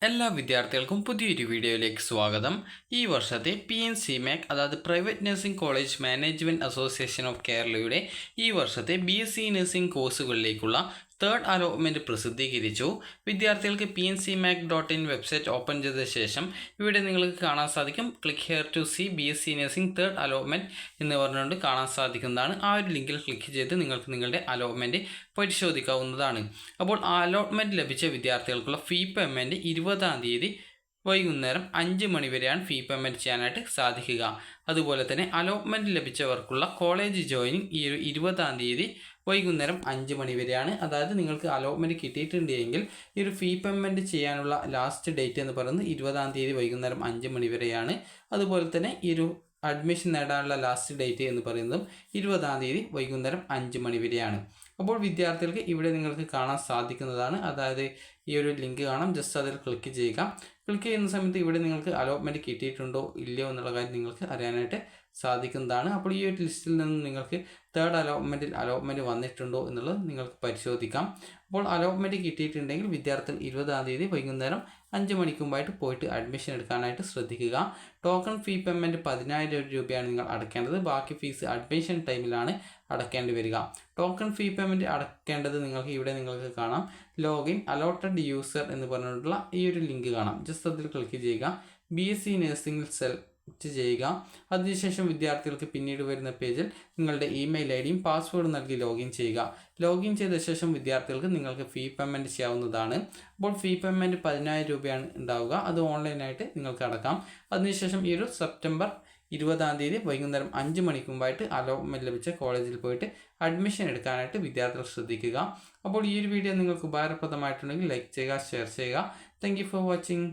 എല്ലാ വിദ്യാർത്ഥികൾക്കും പുതിയൊരു വീഡിയോയിലേക്ക് സ്വാഗതം. ഈ വർഷത്തെ PNCMAC അതായത് private nursing college management association of കേരളയുടെ ഈ വർഷത്തെ BSc നഴ്സിംഗ് കോഴ്സുകളിലേക്കുള്ള തേർഡ് അലോട്ട്മെൻറ്റ് പ്രസിദ്ധീകരിച്ചു. വിദ്യാർത്ഥികൾക്ക് PNCMAC.in വെബ്സൈറ്റ് ഓപ്പൺ ചെയ്ത ശേഷം ഇവിടെ നിങ്ങൾക്ക് കാണാൻ സാധിക്കും click here to see BSc nursing third allotment എന്ന് പറഞ്ഞുകൊണ്ട് കാണാൻ സാധിക്കുന്നതാണ്. ആ ഒരു ലിങ്കിൽ ക്ലിക്ക് ചെയ്ത് നിങ്ങൾക്ക് നിങ്ങളുടെ അലോട്ട്മെൻറ്റ് പരിശോധിക്കാവുന്നതാണ്. അപ്പോൾ ആ അലോട്ട്മെൻറ്റ് ലഭിച്ച വിദ്യാർത്ഥികൾക്കുള്ള ഫീ പേയ്മെൻറ്റ് 20-ാം തീയതി വൈകുന്നേരം 5 മണി വരെയാണ് ഫീ പേയ്മെൻറ്റ് ചെയ്യാനായിട്ട് സാധിക്കുക. അതുപോലെ തന്നെ അലോട്ട്മെൻറ്റ് ലഭിച്ചവർക്കുള്ള കോളേജ് ജോയിനിങ് ഈ ഒരു 20-ാം തീയതി വൈകുന്നേരം 5 മണി വരെയാണ്. അതായത് നിങ്ങൾക്ക് അലോട്ട്മെൻറ്റ് കിട്ടിയിട്ടുണ്ട് എങ്കിൽ ഈ ഒരു ഫീ പേയ്മെൻറ്റ് ചെയ്യാനുള്ള ലാസ്റ്റ് ഡേറ്റ് എന്ന് പറയുന്നത് 20-ാം തീയതി വൈകുന്നേരം 5 മണി വരെയാണ്. അതുപോലെ തന്നെ ഈ ഒരു അഡ്മിഷൻ നേടാനുള്ള ലാസ്റ്റ് ഡേറ്റ് എന്ന് പറയുന്നതും 20-ാം തീയതി വൈകുന്നേരം 5 മണി വരെയാണ്. അപ്പോൾ വിദ്യാർത്ഥികൾക്ക് ഇവിടെ നിങ്ങൾക്ക് കാണാൻ സാധിക്കുന്നതാണ്. അതായത് ഈ ഒരു ലിങ്ക് കാണാം, ജസ്റ്റ് അതിൽ ക്ലിക്ക് ചെയ്യുക. ക്ലിക്ക് ചെയ്യുന്ന സമയത്ത് ഇവിടെ നിങ്ങൾക്ക് അലോട്ട്മെൻറ്റ് കിട്ടിയിട്ടുണ്ടോ ഇല്ലയോ എന്നുള്ള കാര്യം നിങ്ങൾക്ക് അറിയാനായിട്ട് സാധിക്കുന്നതാണ്. അപ്പോൾ ഈ ഒരു ലിസ്റ്റിൽ നിന്ന് നിങ്ങൾക്ക് തേർഡ് അലോട്ട്മെൻറ്റ് വന്നിട്ടുണ്ടോ എന്നുള്ളത് നിങ്ങൾക്ക് പരിശോധിക്കാം. അപ്പോൾ അലോട്ട്മെൻറ്റ് കിട്ടിയിട്ടുണ്ടെങ്കിൽ വിദ്യാർത്ഥികൾ 20-ാം തീയതി വൈകുന്നേരം 5 മണിക്ക് മുമ്പായിട്ട് പോയിട്ട് അഡ്മിഷൻ എടുക്കാനായിട്ട് ശ്രദ്ധിക്കുക. ടോക്കൺ ഫീ പേയ്മെൻറ്റ് 10,000 രൂപയാണ് നിങ്ങൾ അടയ്ക്കേണ്ടത്. ബാക്കി ഫീസ് അഡ്മിഷൻ ടൈമിലാണ് അടയ്ക്കേണ്ടി വരിക. ടോക്കൺ ഫീ പേയ്മെൻറ്റ് അടയ്ക്കേണ്ടത് നിങ്ങൾക്ക് കാണാം. ലോഗിൻ അലോട്ടഡ് യൂസർ എന്ന് പറഞ്ഞിട്ടുള്ള ഈ ഒരു ലിങ്ക് കാണാം. ജസ്റ്റ് അതിൽ ക്ലിക്ക് ചെയ്യുക. BSc നഴ്സിംഗിൽ സെലക്ട് ചെയ്യുക. അതിനുശേഷം വിദ്യാർത്ഥികൾക്ക് പിന്നീട് വരുന്ന പേജിൽ നിങ്ങളുടെ ഇമെയിൽ ID യും പാസ്വേഡും നൽകി ലോഗിൻ ചെയ്യുക. ലോഗിൻ ചെയ്ത ശേഷം വിദ്യാർത്ഥികൾക്ക് നിങ്ങൾക്ക് ഫീ പേയ്മെൻറ്റ് ചെയ്യാവുന്നതാണ്. അപ്പോൾ ഫീ പേയ്മെൻറ്റ് 10,000 രൂപയാണ് ഉണ്ടാവുക. അത് ഓൺലൈനായിട്ട് നിങ്ങൾക്ക് അടക്കാം. അതിനുശേഷം ഈ ഒരു സെപ്റ്റംബർ 20-ാം തീയതി വൈകുന്നേരം 5 മണിക്ക് മുമ്പായിട്ട് അലോട്ട്മെൻറ്റ് ലഭിച്ച കോളേജിൽ പോയിട്ട് അഡ്മിഷൻ എടുക്കാനായിട്ട് വിദ്യാർത്ഥികൾ ശ്രദ്ധിക്കുക. അപ്പോൾ ഈ ഒരു വീഡിയോ നിങ്ങൾക്ക് ഉപകാരപ്രദമായിട്ടുണ്ടെങ്കിൽ ലൈക്ക് ചെയ്യുക, ഷെയർ ചെയ്യുക. Thank you for watching.